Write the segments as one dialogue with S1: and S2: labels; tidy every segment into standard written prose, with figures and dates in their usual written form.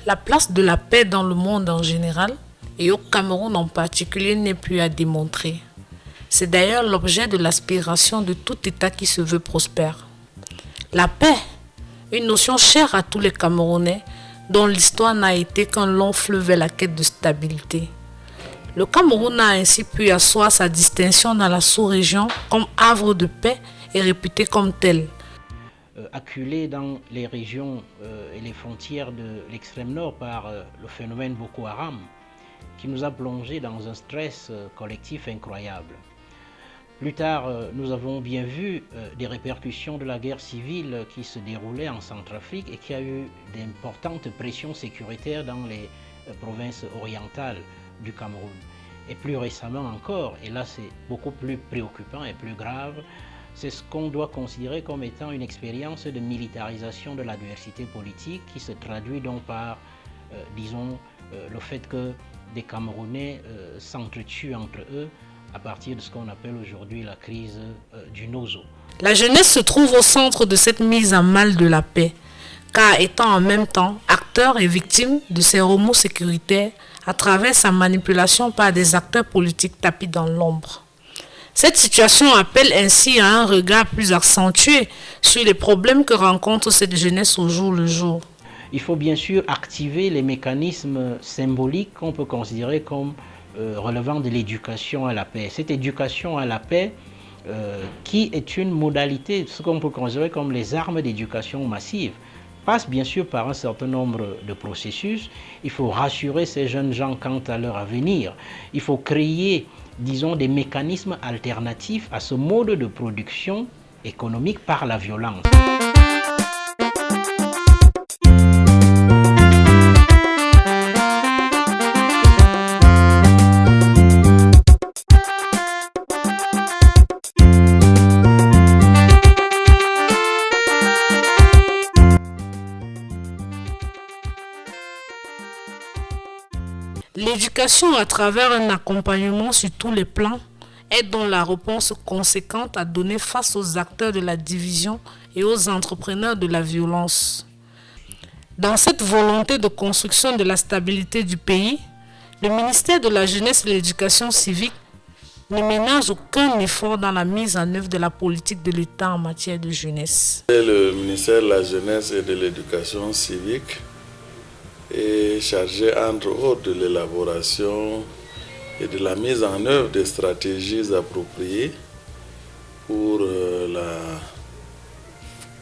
S1: La place de la paix dans le monde en général et au Cameroun en particulier n'est plus à démontrer. C'est d'ailleurs l'objet de l'aspiration de tout État qui se veut prospère. La paix, une notion chère à tous les Camerounais, dont l'histoire n'a été qu'un long fleuve vers la quête de stabilité. Le Cameroun a ainsi pu asseoir sa distinction dans la sous-région comme havre de paix et réputé comme tel.
S2: Acculé dans les régions et les frontières de l'extrême nord par le phénomène Boko Haram, qui nous a plongé dans un stress collectif incroyable. Plus tard, nous avons bien vu des répercussions de la guerre civile qui se déroulait en Centrafrique et qui a eu d'importantes pressions sécuritaires dans les provinces orientales du Cameroun. Et plus récemment encore, et là c'est beaucoup plus préoccupant et plus grave, c'est ce qu'on doit considérer comme étant une expérience de militarisation de l'adversité politique qui se traduit donc par, le fait que des Camerounais s'entretuent entre eux à partir de ce qu'on appelle aujourd'hui la crise du Nozo.
S1: La jeunesse se trouve au centre de cette mise à mal de la paix, car étant en même temps acteur et victime de ces remous sécuritaires à travers sa manipulation par des acteurs politiques tapis dans l'ombre. Cette situation appelle ainsi à un regard plus accentué sur les problèmes que rencontre cette jeunesse au jour le jour.
S2: Il faut bien sûr activer les mécanismes symboliques qu'on peut considérer comme relevant de l'éducation à la paix. Cette éducation à la paix qui est une modalité, ce qu'on peut considérer comme les armes d'éducation massive, passe bien sûr par un certain nombre de processus. Il faut rassurer ces jeunes gens quant à leur avenir. Il faut créer, disons, des mécanismes alternatifs à ce mode de production économique par la violence.
S1: L'éducation à travers un accompagnement sur tous les plans est donc la réponse conséquente à donner face aux acteurs de la division et aux entrepreneurs de la violence. Dans cette volonté de construction de la stabilité du pays, le ministère de la Jeunesse et de l'Éducation civique ne ménage aucun effort dans la mise en œuvre de la politique de l'État en matière de jeunesse.
S3: Le ministère de la Jeunesse et de l'Éducation civique est chargé entre autres de l'élaboration et de la mise en œuvre des stratégies appropriées pour la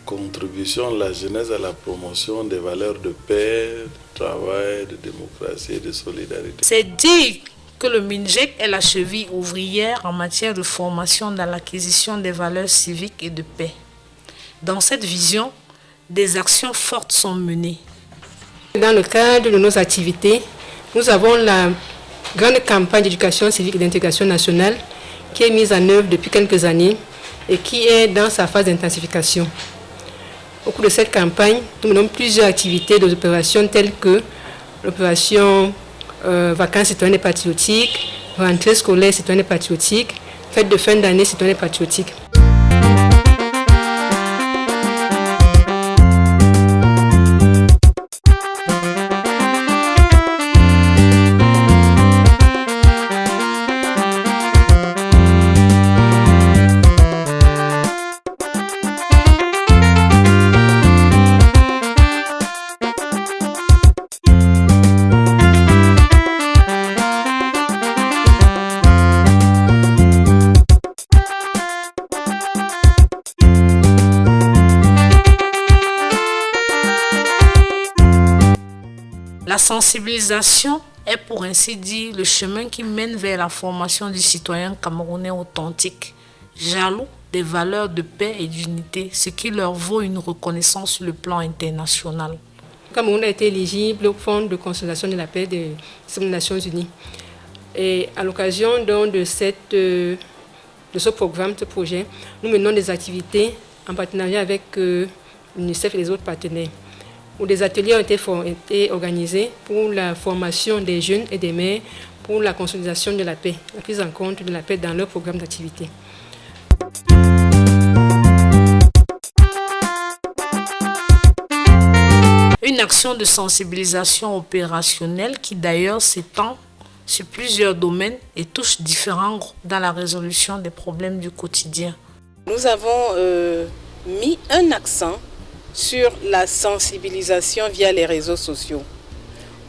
S3: contribution de la jeunesse à la promotion des valeurs de paix, de travail, de démocratie et de solidarité.
S1: C'est dire que le MINJEC est la cheville ouvrière en matière de formation dans l'acquisition des valeurs civiques et de paix. Dans cette vision, des actions fortes sont menées.
S4: Dans le cadre de nos activités, nous avons la grande campagne d'éducation civique et d'intégration nationale qui est mise en œuvre depuis quelques années et qui est dans sa phase d'intensification. Au cours de cette campagne, nous menons plusieurs activités d'opérations telles que l'opération vacances citoyennes et patriotiques, rentrée scolaire citoyenne et patriotique, fête de fin d'année citoyenne et patriotique.
S1: La sensibilisation est pour ainsi dire le chemin qui mène vers la formation du citoyen camerounais authentique, jaloux des valeurs de paix et d'unité, ce qui leur vaut une reconnaissance sur le plan international.
S4: Le Cameroun a été éligible au Fonds de consolidation de la paix des Nations Unies. Et à l'occasion donc de ce programme, de ce projet, nous menons des activités en partenariat avec l'UNICEF et les autres partenaires, où des ateliers ont été organisés pour la formation des jeunes et des mères pour la consolidation de la paix, la prise en compte de la paix dans leur programme d'activité.
S1: Une action de sensibilisation opérationnelle qui d'ailleurs s'étend sur plusieurs domaines et touche différents groupes dans la résolution des problèmes du quotidien.
S5: Nous avons mis un accent sur la sensibilisation via les réseaux sociaux,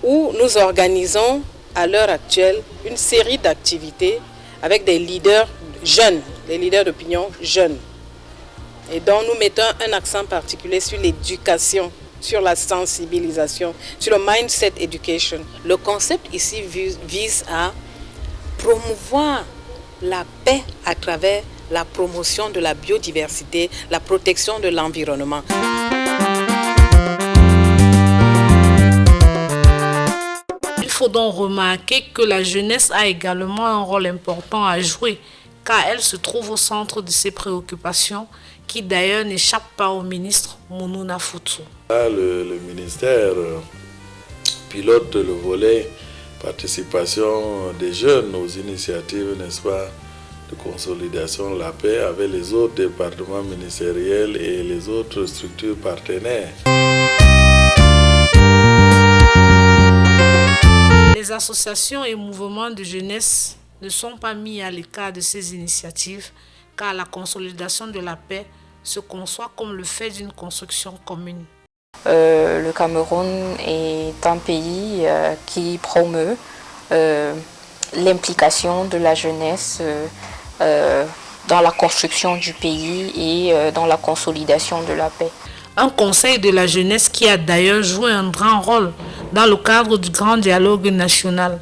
S5: où nous organisons à l'heure actuelle une série d'activités avec des leaders jeunes, des leaders d'opinion jeunes, et dont nous mettons un accent particulier sur l'éducation, sur la sensibilisation, sur le mindset education. Le concept ici vise à promouvoir la paix à travers la promotion de la biodiversité, la protection de l'environnement.
S1: Il faut donc remarquer que la jeunesse a également un rôle important à jouer, car elle se trouve au centre de ces préoccupations, qui d'ailleurs n'échappent pas au ministre Mounouna Foutsou.
S3: Le ministère pilote le volet participation des jeunes aux initiatives, n'est-ce pas, de consolidation de la paix avec les autres départements ministériels et les autres structures partenaires.
S1: Les associations et mouvements de jeunesse ne sont pas mis à l'écart de ces initiatives, car la consolidation de la paix se conçoit comme le fait d'une construction commune.
S6: Le Cameroun est un pays qui promeut l'implication de la jeunesse dans la construction du pays et dans la consolidation de la paix.
S1: Un conseil de la jeunesse qui a d'ailleurs joué un grand rôle dans le cadre du grand dialogue national,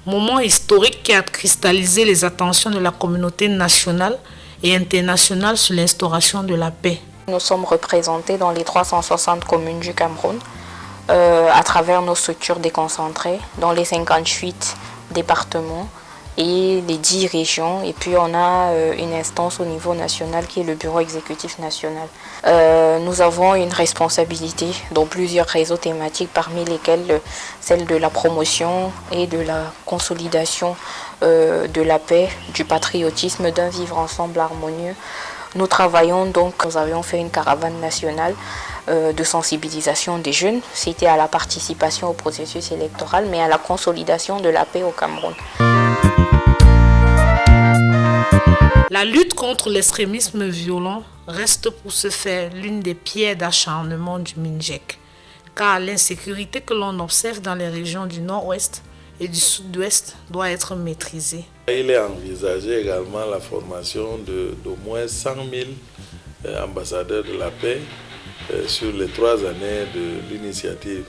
S1: moment historique qui a cristallisé les attentions de la communauté nationale et internationale sur l'instauration de la paix.
S6: Nous sommes représentés dans les 360 communes du Cameroun à travers nos structures déconcentrées, dans les 58 départements et les 10 régions. Et puis on a une instance au niveau national qui est le Bureau exécutif national. Nous avons une responsabilité dans plusieurs réseaux thématiques, parmi lesquels celle de la promotion et de la consolidation de la paix, du patriotisme, d'un vivre ensemble harmonieux. Nous travaillons donc, nous avions fait une caravane nationale de sensibilisation des jeunes. C'était à la participation au processus électoral, mais à la consolidation de la paix au Cameroun.
S1: La lutte contre l'extrémisme violent reste pour ce faire l'une des pierres d'acharnement du MINJEC, car l'insécurité que l'on observe dans les régions du nord-ouest et du sud-ouest doit être maîtrisée.
S3: Il est envisagé également la formation d'au moins 100 000 ambassadeurs de la paix sur les 3 années de l'initiative.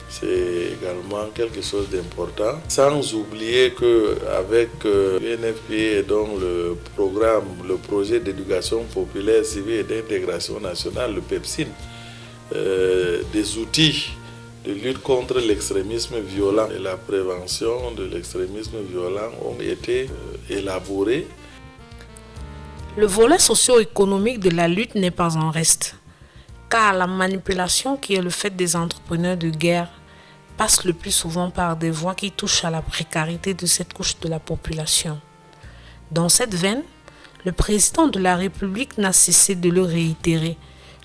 S3: C'est également quelque chose d'important. Sans oublier qu'avec l'UNFPA et donc le projet d'éducation populaire, civile et d'intégration nationale, le PEPSIN, des outils de lutte contre l'extrémisme violent et la prévention de l'extrémisme violent ont été élaborés.
S1: Le volet socio-économique de la lutte n'est pas en reste, car la manipulation qui est le fait des entrepreneurs de guerre passe le plus souvent par des voies qui touchent à la précarité de cette couche de la population. Dans cette veine, le président de la République n'a cessé de le réitérer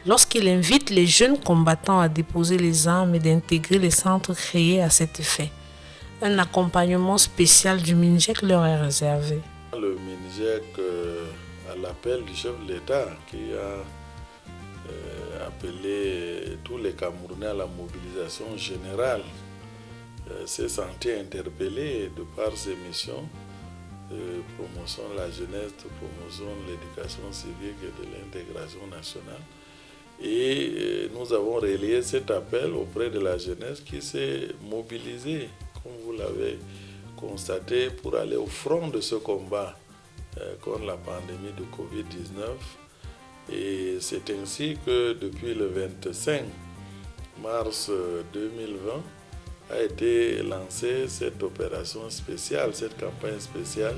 S1: lorsqu'il invite les jeunes combattants à déposer les armes et d'intégrer les centres créés à cet effet. Un accompagnement spécial du MINJEC leur est réservé.
S3: Le MINJEC, à l'appel du chef de l'État qui a appelé tous les Camerounais à la mobilisation générale, s'est senti interpellé de par ses missions de promotion de la jeunesse, de promotion de l'éducation civique et de l'intégration nationale. Et nous avons relayé cet appel auprès de la jeunesse qui s'est mobilisée, comme vous l'avez constaté, pour aller au front de ce combat contre la pandémie de Covid-19. Et c'est ainsi que depuis le 25 mars 2020 a été lancée cette opération spéciale, cette campagne spéciale,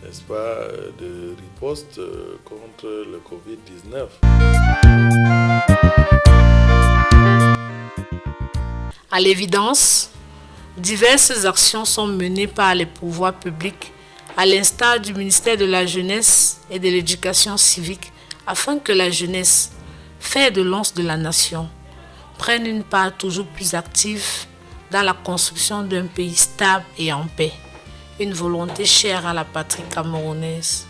S3: n'est-ce pas, de riposte contre le Covid-19.
S1: À l'évidence, diverses actions sont menées par les pouvoirs publics, à l'instar du ministère de la Jeunesse et de l'Éducation civique, afin que la jeunesse, fer de lance de la nation, prennent une part toujours plus active dans la construction d'un pays stable et en paix, une volonté chère à la patrie camerounaise.